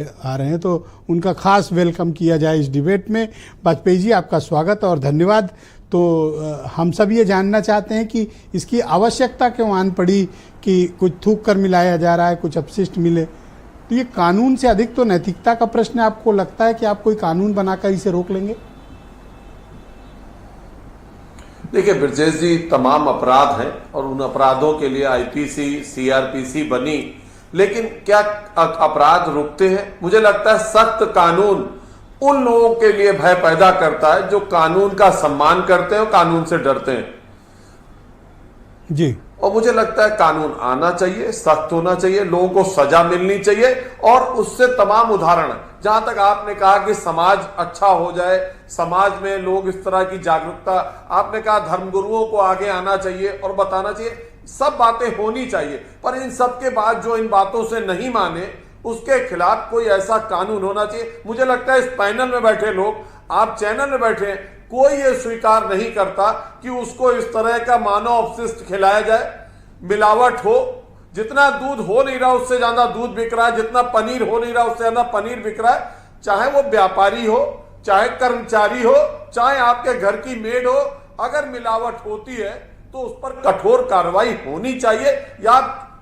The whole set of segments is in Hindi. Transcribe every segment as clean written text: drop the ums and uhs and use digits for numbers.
आ रहे हैं तो उनका खास वेलकम किया जाए इस डिबेट में। वाजपेयी जी, आपका स्वागत और धन्यवाद। तो हम सब ये जानना चाहते हैं कि इसकी आवश्यकता क्यों आन पड़ी कि कुछ थूक कर मिलाया जा रहा है, कुछ अपशिष्ट मिले। तो ये कानून से अधिक तो नैतिकता का प्रश्न है। आपको लगता है कि आप कोई कानून बनाकर इसे रोक लेंगे? देखिए ब्रजेश जी, तमाम अपराध हैं और उन अपराधों के लिए आईपीसी, सीआरपीसी बनी, लेकिन क्या अपराध रुकते हैं? मुझे लगता है सख्त कानून उन लोगों के लिए भय पैदा करता है जो कानून का सम्मान करते हैं और कानून से डरते हैं जी। और मुझे लगता है कानून आना चाहिए, सख्त होना चाहिए, लोगों को सजा मिलनी चाहिए। और उससे तमाम उदाहरण, जहां तक आपने कहा कि समाज अच्छा हो जाए, समाज में लोग इस तरह की जागरूकता, आपने कहा धर्मगुरुओं को आगे आना चाहिए और बताना चाहिए, सब बातें होनी चाहिए। पर इन सब के बाद जो इन बातों से नहीं माने, उसके खिलाफ कोई ऐसा कानून होना चाहिए। मुझे लगता है इस पैनल में बैठे लोग, आप चैनल में बैठे, कोई ये स्वीकार नहीं करता कि उसको इस तरह का मानव अपशिष्ट खिलाया जाए, मिलावट हो। जितना दूध हो नहीं रहा उससे ज्यादा दूध बिक रहा है, जितना पनीर हो नहीं रहा उससे ज्यादा पनीर बिक रहा है। चाहे वो व्यापारी हो, चाहे कर्मचारी हो, चाहे आपके घर की मेड हो, अगर मिलावट होती है तो उस पर कठोर कार्रवाई होनी चाहिए। या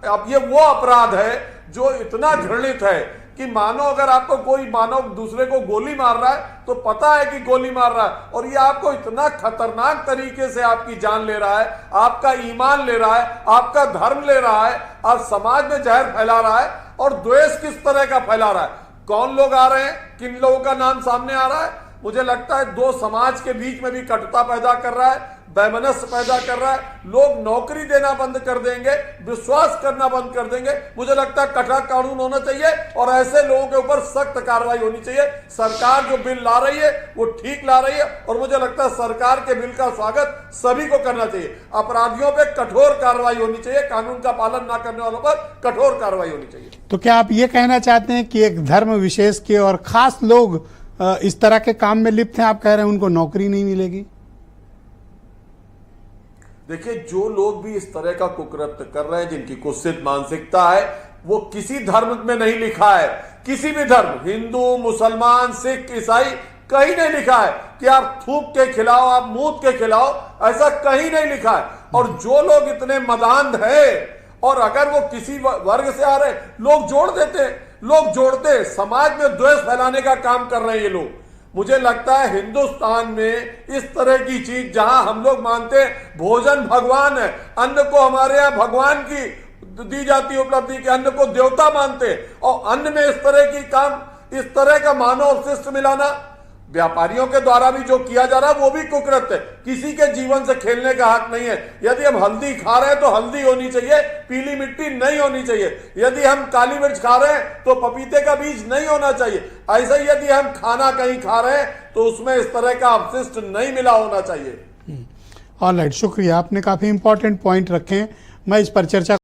अब ये वो अपराध है जो इतना घृणित है कि मानो अगर आपको कोई मानव दूसरे को गोली मार रहा है तो पता है कि गोली मार रहा है, और ये आपको इतना खतरनाक तरीके से आपकी जान ले रहा है, आपका ईमान ले रहा है, आपका धर्म ले रहा है, और समाज में जहर फैला रहा है। और द्वेष किस तरह का फैला रहा है, कौन लोग आ रहे हैं, किन लोगों का नाम सामने आ रहा है। मुझे लगता है दो समाज के बीच में भी कटुता पैदा कर रहा है, वैमनस्य पैदा कर रहा है। लोग नौकरी देना बंद कर देंगे, विश्वास करना बंद कर देंगे। मुझे लगता है कठोर कानून होना चाहिए और ऐसे लोगों के ऊपर सख्त कार्रवाई होनी चाहिए। सरकार जो बिल ला रही है वो ठीक ला रही है और मुझे लगता है सरकार के बिल का स्वागत सभी को करना चाहिए। अपराधियों पे कठोर कार्रवाई होनी चाहिए, कानून का पालन ना करने वालों पर कठोर कार्रवाई होनी चाहिए। तो क्या आप ये कहना चाहते हैं कि एक धर्म विशेष के और खास लोग इस तरह के काम में लिप्त हैं, आप कह रहे हैं उनको नौकरी नहीं मिलेगी? देखिए, जो लोग भी इस तरह का कुकृत्य कर रहे हैं, जिनकी कुत्सित मानसिकता है, वो किसी धर्म में नहीं लिखा है, किसी भी धर्म, हिंदू, मुसलमान, सिख, ईसाई, कहीं नहीं लिखा है कि आप थूक के खिलाओ, आप मूत के खिलाओ, ऐसा कहीं नहीं लिखा है। और जो लोग इतने मदांध हैं, और अगर वो किसी वर्ग से आ रहे, लोग जोड़ देते, लोग जोड़ते, समाज में द्वेष फैलाने का काम कर रहे हैं ये लोग। मुझे लगता है हिंदुस्तान में इस तरह की चीज, जहां हम लोग मानते हैं भोजन भगवान है, अन्न को हमारे यहाँ भगवान की दी जाती उपलब्धि के, अन्न को देवता मानते हैं, और अन्न में इस तरह की काम, इस तरह का मानव अपशिष्ट मिलाना व्यापारियों के द्वारा भी जो किया जा रहा है वो भी कुकृत्य है। किसी के जीवन से खेलने का हक नहीं है। यदि हम हल्दी खा रहे हैं तो हल्दी होनी चाहिए, पीली मिट्टी नहीं होनी चाहिए। यदि हम काली मिर्च खा रहे हैं तो पपीते का बीज नहीं होना चाहिए। ऐसे ही यदि हम खाना कहीं खा रहे हैं तो उसमें इस तरह का अपशिष्ट नहीं मिला होना चाहिए। ऑलराइट, शुक्रिया, आपने काफी इंपॉर्टेंट पॉइंट रखे हैं। मैं इस पर चर्चा